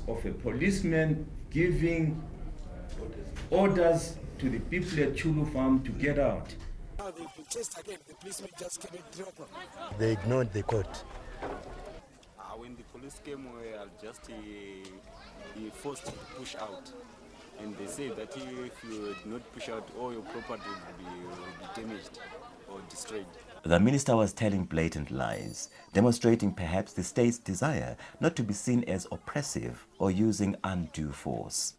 of a policeman giving orders to the people at Chulu Farm to get out. Now they protest again. The policemen just came at 3 o'clock. They ignored the court. When the police came, he forced to push out. And they say that if you do not push out, all your property will be damaged or destroyed. The minister was telling blatant lies, demonstrating perhaps the state's desire not to be seen as oppressive or using undue force.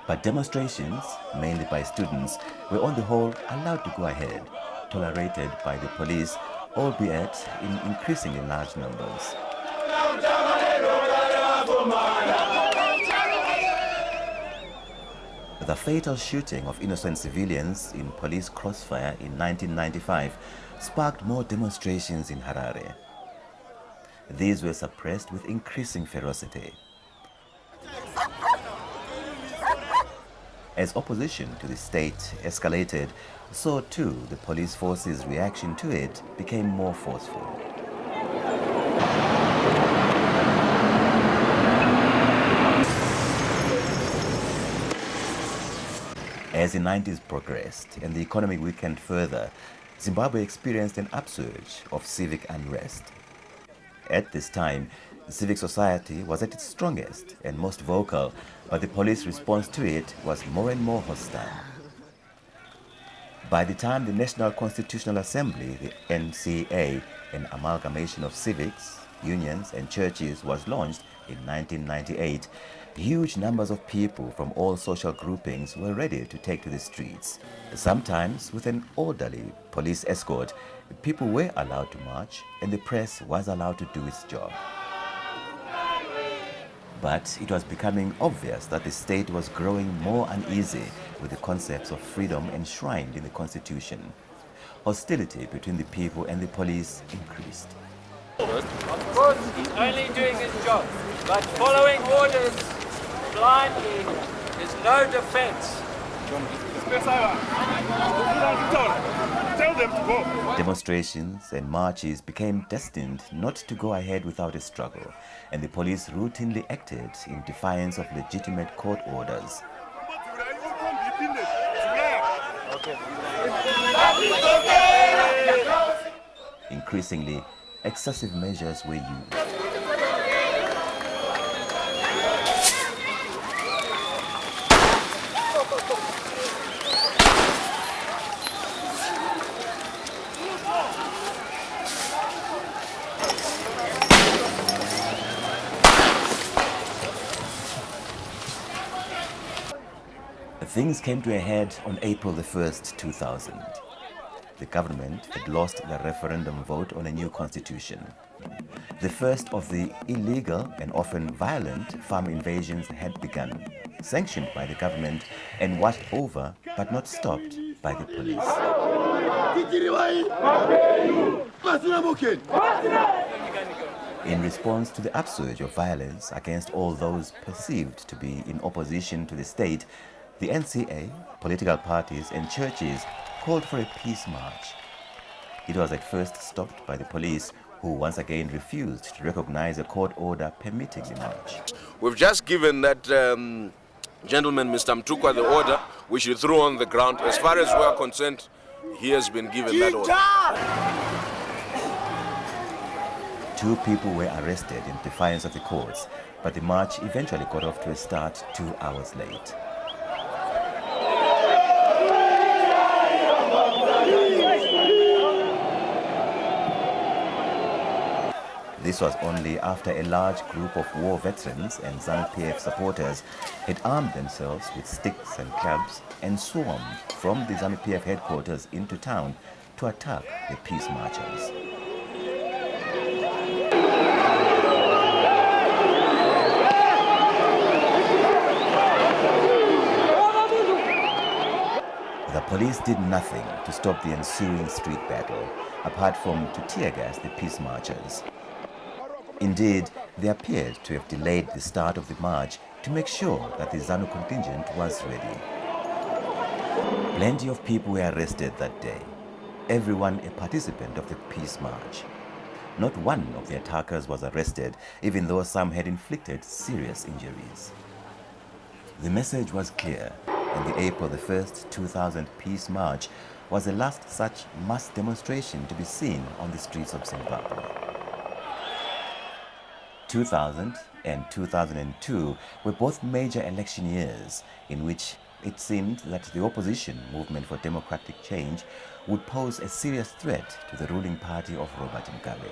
But demonstrations, mainly by students, were on the whole allowed to go ahead, tolerated by the police, albeit in increasingly large numbers. The fatal shooting of innocent civilians in police crossfire in 1995 sparked more demonstrations in Harare. These were suppressed with increasing ferocity. As opposition to the state escalated, so too the police force's reaction to it became more forceful. As the 90s progressed and the economy weakened further, Zimbabwe experienced an upsurge of civic unrest. At this time, civic society was at its strongest and most vocal, but the police response to it was more and more hostile. By the time the National Constitutional Assembly, the NCA, an amalgamation of civics, unions and churches, was launched in 1998, huge numbers of people from all social groupings were ready to take to the streets. Sometimes with an orderly police escort, people were allowed to march and the press was allowed to do its job. But it was becoming obvious that the state was growing more uneasy with the concepts of freedom enshrined in the Constitution. Hostility between the people and the police increased. Of course, he's only doing his job, but following orders blindly is no defense. Tell them to go. Demonstrations and marches became destined not to go ahead without a struggle, and the police routinely acted in defiance of legitimate court orders. Increasingly, excessive measures were used. Things came to a head on April the 1st, 2000. The government had lost the referendum vote on a new constitution. The first of the illegal and often violent farm invasions had begun, sanctioned by the government and watched over but not stopped by the police. In response to the upsurge of violence against all those perceived to be in opposition to the state, the NCA, political parties and churches called for a peace march. It was at first stopped by the police, who once again refused to recognize a court order permitting the march. We've just given that gentleman, Mr. Mtukwa, the order which he threw on the ground. As far as we are concerned, he has been given that order. 2 people were arrested in defiance of the courts, but the march eventually got off to a start 2 hours late. This was only after a large group of war veterans and ZANU-PF supporters had armed themselves with sticks and clubs and swarmed from the ZANU-PF headquarters into town to attack the peace marchers. The police did nothing to stop the ensuing street battle, apart from to tear gas the peace marchers. Indeed, they appeared to have delayed the start of the march to make sure that the ZANU contingent was ready. Plenty of people were arrested that day, everyone a participant of the peace march. Not one of the attackers was arrested, even though some had inflicted serious injuries. The message was clear, and the April 1st, 2000 Peace March was the last such mass demonstration to be seen on the streets of Zimbabwe. 2000 and 2002 were both major election years in which it seemed that the opposition movement for democratic change would pose a serious threat to the ruling party of Robert Mugabe.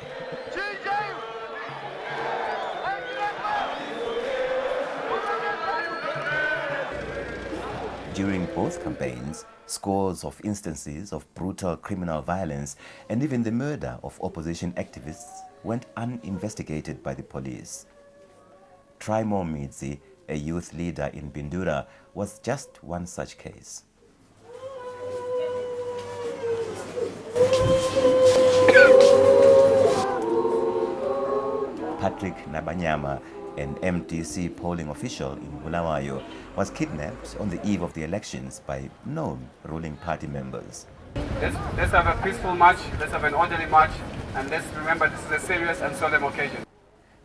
During both campaigns, scores of instances of brutal criminal violence and even the murder of opposition activists went uninvestigated by the police. Trimo Midzi, a youth leader in Bindura, was just one such case. Patrick Nabanyama, an MDC polling official in Bulawayo, was kidnapped on the eve of the elections by known ruling party members. Let's have a peaceful march, let's have an orderly march, and let's remember this is a serious and solemn occasion.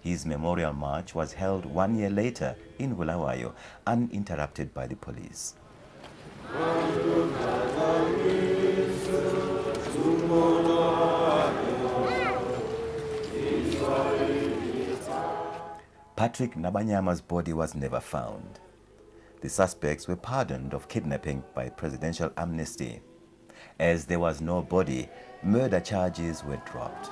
His memorial march was held 1 year later in Bulawayo, uninterrupted by the police. Patrick Nabanyama's body was never found. The suspects were pardoned of kidnapping by presidential amnesty. As there was no body, murder charges were dropped.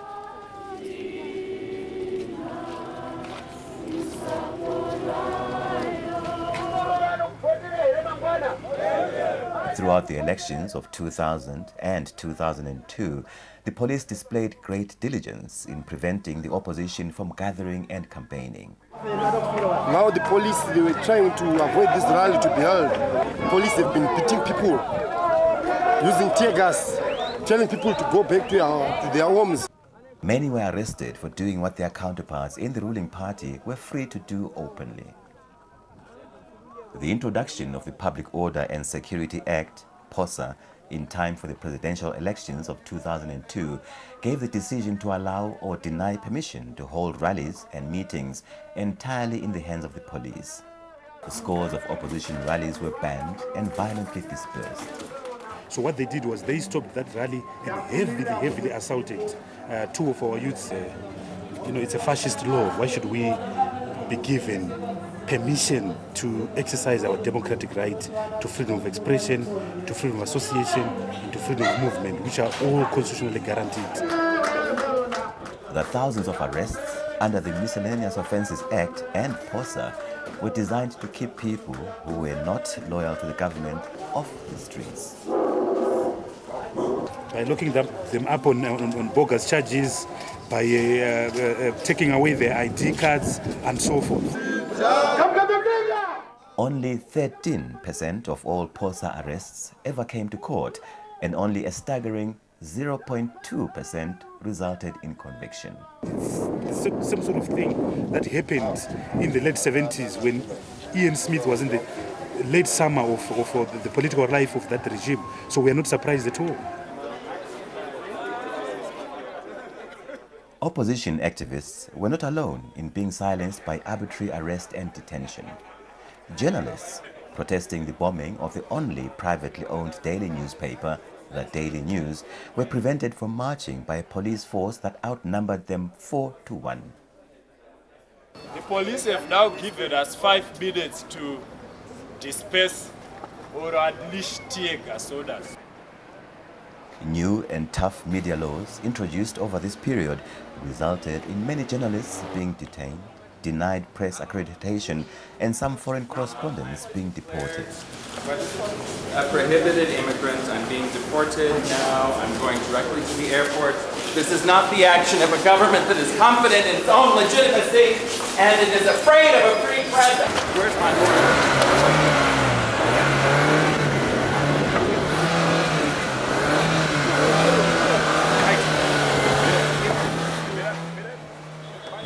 Throughout the elections of 2000 and 2002, the police displayed great diligence in preventing the opposition from gathering and campaigning. Now the police, they were trying to avoid this rally to be held. Police have been beating people, using tear gas, telling people to go back to their homes. Many were arrested for doing what their counterparts in the ruling party were free to do openly. The introduction of the Public Order and Security Act, POSA, in time for the presidential elections of 2002 gave the decision to allow or deny permission to hold rallies and meetings entirely in the hands of the police. The scores of opposition rallies were banned and violently dispersed. So what they did was they stopped that rally and heavily assaulted two of our youths. It's a fascist law. Why should we be given permission to exercise our democratic right to freedom of expression, to freedom of association, and to freedom of movement, which are all constitutionally guaranteed? The thousands of arrests under the Miscellaneous Offences Act and POSA were designed to keep people who were not loyal to the government off the streets. By locking them up on bogus charges, by taking away their ID cards and so forth. Only 13% of all POSA arrests ever came to court, and only a staggering 0.2% resulted in conviction. It's the same sort of thing that happened in the late 70s when Ian Smith was in the late summer of the political life of that regime. So we are not surprised at all. Opposition activists were not alone in being silenced by arbitrary arrest and detention. Journalists protesting the bombing of the only privately owned daily newspaper, the Daily News, were prevented from marching by a police force that outnumbered them 4-1. The police have now given us 5 minutes to disperse or unleash tear gas orders. New and tough media laws introduced over this period resulted in many journalists being detained, denied press accreditation, and some foreign correspondents being deported. Prohibited immigrants, I'm being deported now, I'm going directly to the airport. This is not the action of a government that is confident in its own legitimacy and it is afraid of a free press. Where's my order?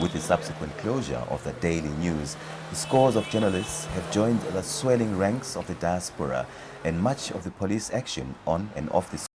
With the subsequent closure of the Daily News, scores of journalists have joined the swelling ranks of the diaspora, and much of the police action on and off the